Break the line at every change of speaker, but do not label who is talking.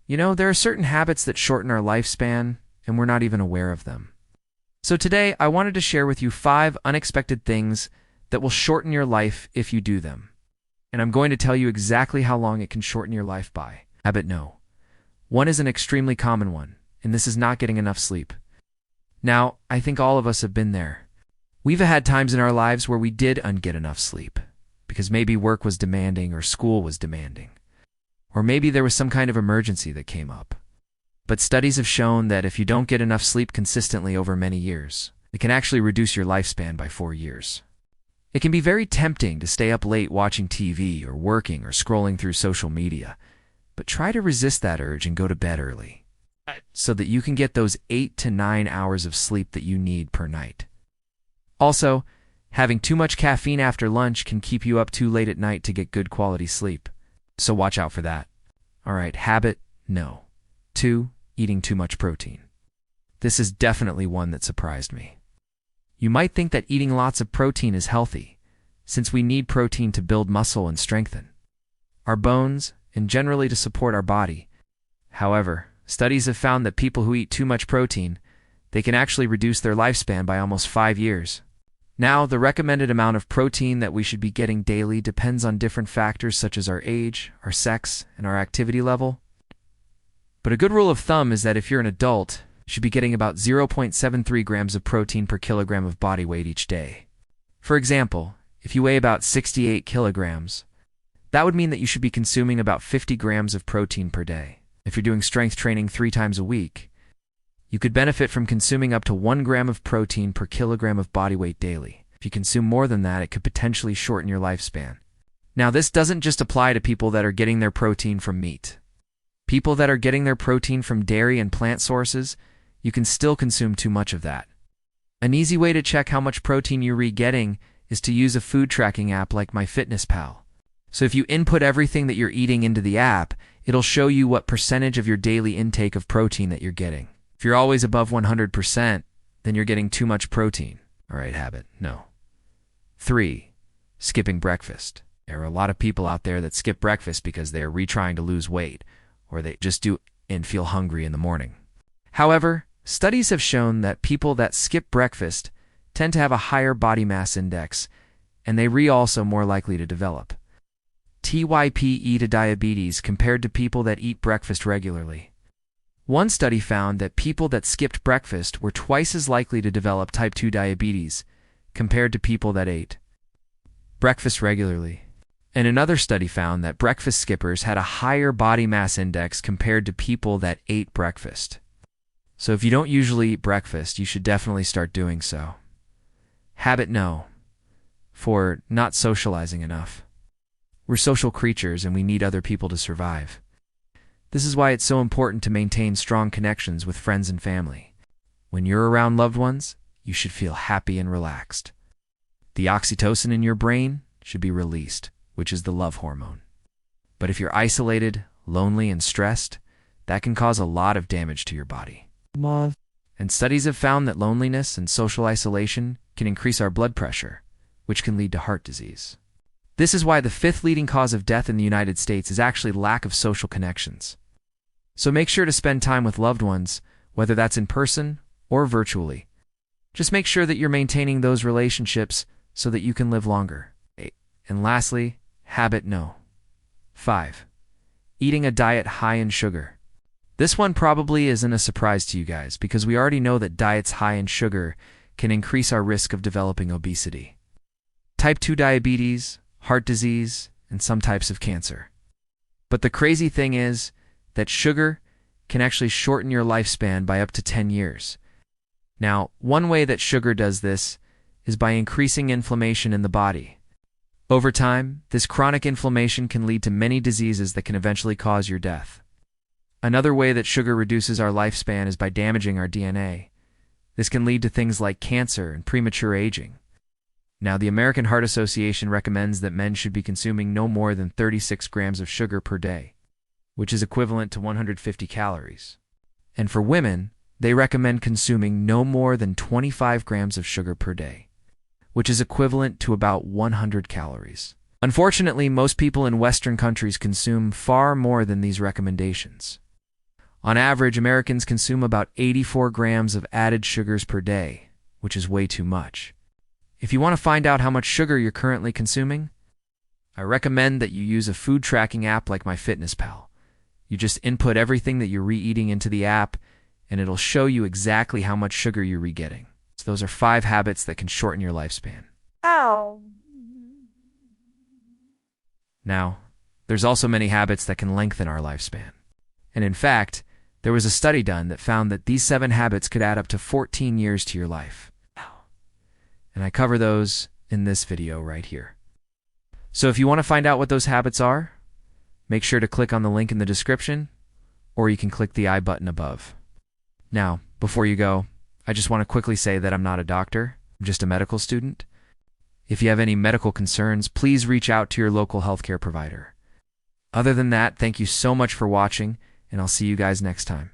There are certain habits that shorten our lifespan, and we're not even aware of them. So today, I wanted to share with you 5 unexpected things that will shorten your life if you do them. And I'm going to tell you exactly how long it can shorten your life by. Habit no. One is an extremely common one, and this is not getting enough sleep. Now, I think all of us have been there. We've had times in our lives where we didn't get enough sleep, because maybe work was demanding or school was demanding. Or maybe there was some kind of emergency that came up. But studies have shown that if you don't get enough sleep consistently over many years, it can actually reduce your lifespan by 4 years. It can be very tempting to stay up late watching TV or working or scrolling through social media, but try to resist that urge and go to bed early, so that you can get those 8 to 9 hours of sleep that you need per night. Also, having too much caffeine after lunch can keep you up too late at night to get good quality sleep, so watch out for that. Alright, habit no. 2. Eating too much protein. This is definitely one that surprised me. You might think that eating lots of protein is healthy, since we need protein to build muscle and strengthen our bones and generally to support our body. However, studies have found that people who eat too much protein, they can actually reduce their lifespan by almost 5 years. Now, the recommended amount of protein that we should be getting daily depends on different factors such as our age, our sex, and our activity level. But a good rule of thumb is that if you're an adult, you should be getting about 0.73 grams of protein per kilogram of body weight each day. For example, if you weigh about 68 kilograms, that would mean that you should be consuming about 50 grams of protein per day. If you're doing strength training 3 times a week, you could benefit from consuming up to 1 gram of protein per kilogram of body weight daily. If you consume more than that, it could potentially shorten your lifespan. Now, this doesn't just apply to people that are getting their protein from meat. People that are getting their protein from dairy and plant sources, you can still consume too much of that. An easy way to check how much protein you're getting is to use a food tracking app like MyFitnessPal. So if you input everything that you're eating into the app, it'll show you what percentage of your daily intake of protein that you're getting. If you're always above 100%, then you're getting too much protein. Alright, habit no. 3. Skipping breakfast. There are a lot of people out there that skip breakfast because they are retrying to lose weight, or they just do and feel hungry in the morning. However, studies have shown that people that skip breakfast tend to have a higher body mass index, and they also more likely to develop type to diabetes compared to people that eat breakfast regularly. One study found that people that skipped breakfast were twice as likely to develop type 2 diabetes compared to people that ate breakfast regularly. And another study found that breakfast skippers had a higher body mass index compared to people that ate breakfast. So if you don't usually eat breakfast, you should definitely start doing so. Habit no. 4. Not socializing enough. We're social creatures and we need other people to survive. This is why it's so important to maintain strong connections with friends and family. When you're around loved ones, you should feel happy and relaxed. The oxytocin in your brain should be released, which is the love hormone. But if you're isolated, lonely, and stressed, that can cause a lot of damage to your body. And studies have found that loneliness and social isolation can increase our blood pressure, which can lead to heart disease. This is why the 5th leading cause of death in the United States is actually lack of social connections. So make sure to spend time with loved ones, whether that's in person or virtually. Just make sure that you're maintaining those relationships so that you can live longer. And lastly, habit no. 5. Eating a diet high in sugar. This one probably isn't a surprise to you guys because we already know that diets high in sugar can increase our risk of developing obesity, type 2 diabetes, heart disease, and some types of cancer. But the crazy thing is that sugar can actually shorten your lifespan by up to 10 years. Now, one way that sugar does this is by increasing inflammation in the body. Over time, this chronic inflammation can lead to many diseases that can eventually cause your death. Another way that sugar reduces our lifespan is by damaging our DNA. This can lead to things like cancer and premature aging. Now, the American Heart Association recommends that men should be consuming no more than 36 grams of sugar per day, which is equivalent to 150 calories. And for women, they recommend consuming no more than 25 grams of sugar per day, which is equivalent to about 100 calories. Unfortunately, most people in Western countries consume far more than these recommendations. On average, Americans consume about 84 grams of added sugars per day, which is way too much. If you want to find out how much sugar you're currently consuming, I recommend that you use a food tracking app like MyFitnessPal. You just input everything that you're re-eating into the app, and it'll show you exactly how much sugar you're re-getting. So those are 5 habits that can shorten your lifespan.
Ow.
Now, there's also many habits that can lengthen our lifespan. And in fact, there was a study done that found that these 7 habits could add up to 14 years to your life. And I cover those in this video right here. So if you want to find out what those habits are, make sure to click on the link in the description, or you can click the I button above. Now, before you go, I just want to quickly say that I'm not a doctor, I'm just a medical student. If you have any medical concerns, please reach out to your local healthcare provider. Other than that, thank you so much for watching, and I'll see you guys next time.